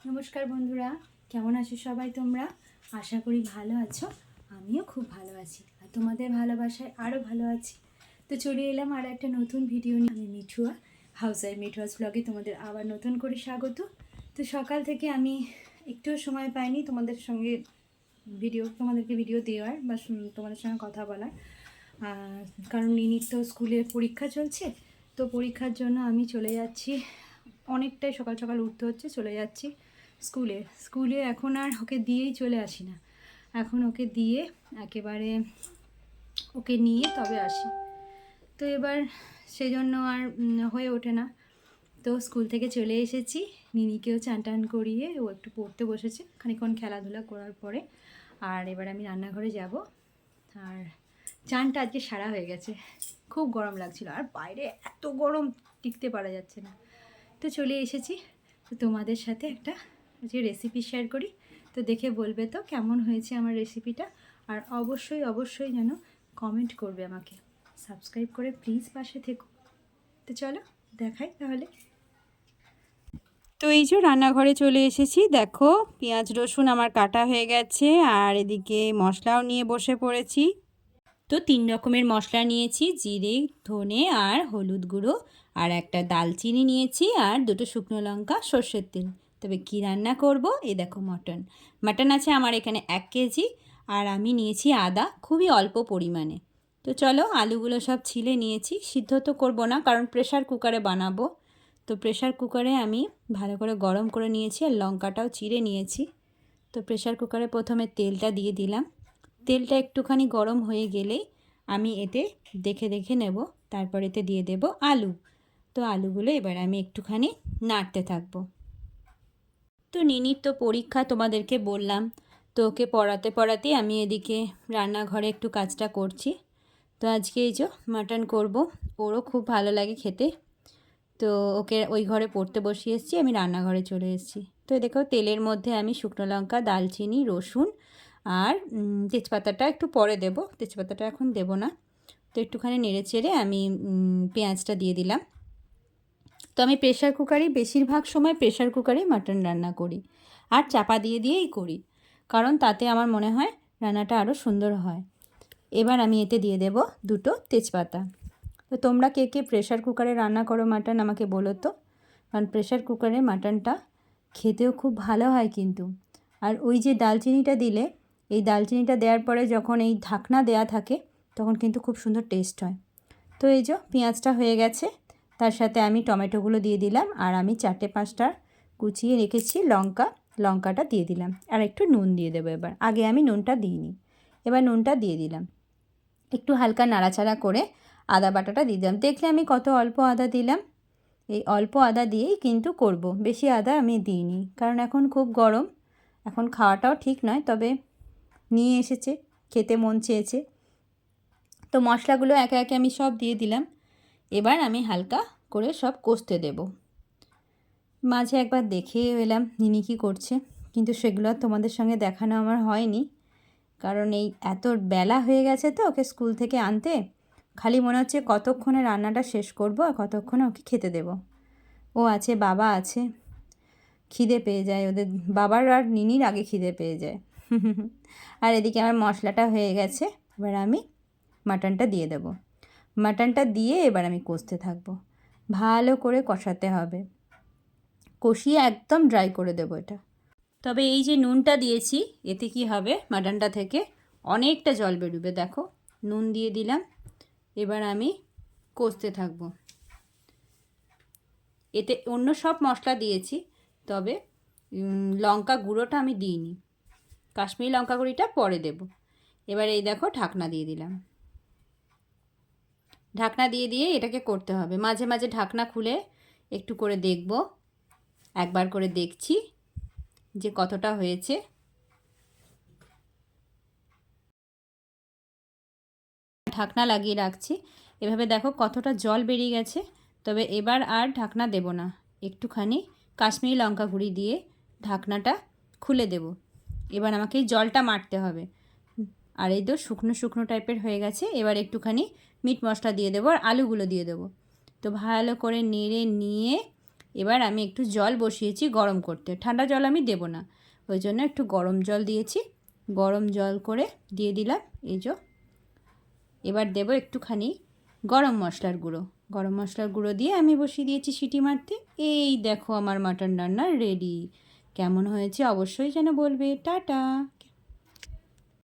নমস্কার বন্ধুরা, কেমন আছো সবাই তোমরা? আশা করি ভালো আছো। আমিও খুব ভালো আছি আর তোমাদের ভালোবাসায় আরও ভালো আছি। তো চলে এলাম আর একটা নতুন ভিডিও নিয়ে। আমি মিঠুয়া, হাউস ওয়াইফ মিঠুয়াস ব্লগে তোমাদের আবার নতুন করে স্বাগত। তো সকাল থেকে আমি একটুও সময় পাইনি তোমাদেরকে ভিডিও দেওয়ার বা তোমাদের সঙ্গে কথা বলার, কারণ নিনির তো স্কুলে পরীক্ষা চলছে। তো পরীক্ষার জন্য আমি চলে যাচ্ছি, অনেকটাই সকাল সকাল উঠতে হচ্ছে, চলে যাচ্ছি স্কুলে। এখন আর ওকে দিয়েই চলে আসি না, এখন ওকে দিয়ে একেবারে ওকে নিয়ে তবে আসি। তো এবার সেজন্য আর হয়ে ওঠে না। তো স্কুল থেকে চলে এসেছি, নিনিকেও চান টান করিয়ে ও একটু পড়তে বসেছে, খানিকক্ষণ খেলাধুলা করার পরে। আর এবার আমি রান্নাঘরে যাব। আর চানটা আজকে সারা হয়ে গেছে, খুব গরম লাগছিল আর বাইরে এত গরম, টিকতে পারা যাচ্ছে না। তো চলে এসেছি, তো তোমাদের সাথে একটা যে রেসিপি শেয়ার করি। তো দেখে বলবে তো কেমন হয়েছে আমার রেসিপিটা। আর অবশ্যই অবশ্যই যেন কমেন্ট করবে, আমাকে সাবস্ক্রাইব করে প্লিজ পাশে থেকো। তো চলো দেখাই তাহলে। তো এই যে রান্নাঘরে চলে এসেছি, দেখো পেঁয়াজ রসুন আমার কাটা হয়ে গেছে আর এদিকে মশলাও নিয়ে বসে পড়েছি। তো 3 রকমের মশলা নিয়েছি, জিরে, ধনে আর হলুদ গুঁড়ো, আর একটা দালচিনি নিয়েছি আর 2টো শুকনো লঙ্কা, সর্ষের তেল। তবে কি রান্না করব, এই দেখো মাটন আছে আমার এখানে 1 কেজি। আর আমি নিয়েছি আদা, খুবই অল্প পরিমাণে। তো চলো আলুগুলো সব ছিলে নিয়েছি, সিদ্ধ তো করবো না কারণ প্রেশার কুকারে বানাবো। তো প্রেশার কুকারে আমি ভালো করে গরম করে নিয়েছি আর লঙ্কাটাও চিড়ে নিয়েছি। তো প্রেশার কুকারে প্রথমে তেলটা দিয়ে দিলাম। তেলটা একটুখানি গরম হয়ে গেলেই আমি এতে দেখে দেখে নেব, তারপর এতে দিয়ে দেব আলু। তো আলুগুলো এবার আমি একটুখানি নাড়তে থাকবো। তো নিনির তো পরীক্ষা তোমাদেরকে বললাম, তো ওকে পড়াতে পড়াতেই আমি এদিকে রান্নাঘরে একটু কাজটা করছি। তো আজকে এই যে মাটন করব, ওরও খুব ভালো লাগে খেতে। তো ওকে ওই ঘরে পড়তে বসিয়ে এসেছি, আমি রান্নাঘরে চলে এসেছি। তো দেখো তেলের মধ্যে আমি শুকনো লঙ্কা, দালচিনি, রসুন আর তেজপাতাটা একটু পরে দেব, তেজপাতাটা এখন দেব না। তো একটুখানি নেড়ে চেড়ে আমি পেঁয়াজটা দিয়ে দিলাম। তো আমি প্রেশার কুকারেই বেশিরভাগ সময় প্রেশার কুকারেই মাটন রান্না করি আর চাপা দিয়ে দিয়েই করি, কারণ তাতে আমার মনে হয় রান্নাটা আরও সুন্দর হয়। এবার আমি এতে দিয়ে দেব 2টো তেজপাতা। তো তোমরা কে কে প্রেশার কুকারে রান্না করো মাটন আমাকে বলো তো, কারণ প্রেশার কুকারে মাটনটা খেতেও খুব ভালো হয় কিন্তু। আর ওই যে দালচিনিটা দিলে, এই দালচিনিটা দেওয়ার পরে যখন এই ঢাকনা দেয়া থাকে তখন কিন্তু খুব সুন্দর টেস্ট হয়। তো এই যে পেঁয়াজটা হয়ে গেছে, তার সাথে আমি টমেটোগুলো দিয়ে দিলাম আর আমি 4-5টা কুচিয়ে রেখেছি লঙ্কাটা দিয়ে দিলাম আর একটু নুন দিয়ে দেবো। এবার আগে আমি নুনটা দিইনি, এবার নুনটা দিয়ে দিলাম। একটু হালকা নাড়াচাড়া করে আদা বাটাটা দিয়ে দিলাম। দেখলে আমি কত অল্প আদা দিলাম, এই অল্প আদা দিয়েই কিন্তু করব, বেশি আদা আমি দিইনি কারণ এখন খুব গরম, এখন খাওয়াটাও ঠিক নয়। তবে নিয়ে এসেছে, খেতে মন চেয়েছে। তো মশলাগুলো একে একে আমি সব দিয়ে দিলাম। এবার আমি হালকা করে সব কষতে দেব। মাঝে একবার দেখে এলাম নিনি কী করছে, কিন্তু সেগুলো তোমাদের সঙ্গে দেখানো আমার হয়নি, কারণ এই এত বেলা হয়ে গেছে তো ওকে স্কুল থেকে আনতে। খালি মনে হচ্ছে কতক্ষণে রান্নাটা শেষ করব আর কতক্ষণে ওকে খেতে দেব। ও আছে, বাবা আছে, খিদে পেয়ে যায় ওদের, বাবার আর নিনির আগে খিদে পেয়ে যায়। আর এদিকে আমার মশলাটা হয়ে গেছে, এবার আমি মাটনটা দিয়ে দেব। মাটনটা দিয়ে এবার আমি কষতে থাকবো, ভালো করে কষাতে হবে, কষিয়ে একদম ড্রাই করে দেবো এটা। তবে এই যে নুনটা দিয়েছি, এতে কি হবে, মাটনটা থেকে অনেকটা জল বেরোবে। দেখো নুন দিয়ে দিলাম, এবার আমি কষতে থাকবো। এতে অন্য সব মশলা দিয়েছি, তবে লঙ্কা গুঁড়োটা আমি দিইনি, কাশ্মীরি লঙ্কা গুঁড়িটা পরে দেব। এবার এই দেখো ঢাকনা দিয়ে দিলাম, ঢাকনা দিয়ে দিয়ে এটাকে করতে হবে। মাঝে মাঝে ঢাকনা খুলে একটু করে দেখব, একবার করে দেখছি যে কতটা হয়েছে। ঢাকনা লাগিয়ে রাখছি, এভাবে দেখো কতটা জল বেরিয়ে গেছে। তবে এবার আর ঢাকনা দেব না, একটুখানি কাশ্মীরি লঙ্কা গুঁড়ি দিয়ে ঢাকনাটা খুলে দেব। এবার আমাকে এই জলটা মারতে হবে। আর এই তো শুকনো শুকনো টাইপের হয়ে গেছে, এবার একটুখানি মিট মশলা দিয়ে দেবো আর আলুগুলো দিয়ে দেবো। তো ভালো করে নেড়ে নিয়ে এবার আমি একটু জল বসিয়েছি গরম করতে, ঠান্ডা জল আমি দেব না, ওই জন্য একটু গরম জল দিয়েছি। গরম জল করে দিয়ে দিলাম এই যে। এবার দেব একটুখানি গরম মশলার গুঁড়ো, গরম মশলার গুঁড়ো দিয়ে আমি বসিয়ে দিয়েছি সিটি মারতে। এই দেখো আমার মাটন রান্না রেডি। কেমন হয়েছে অবশ্যই যেন বলবে। টাটা।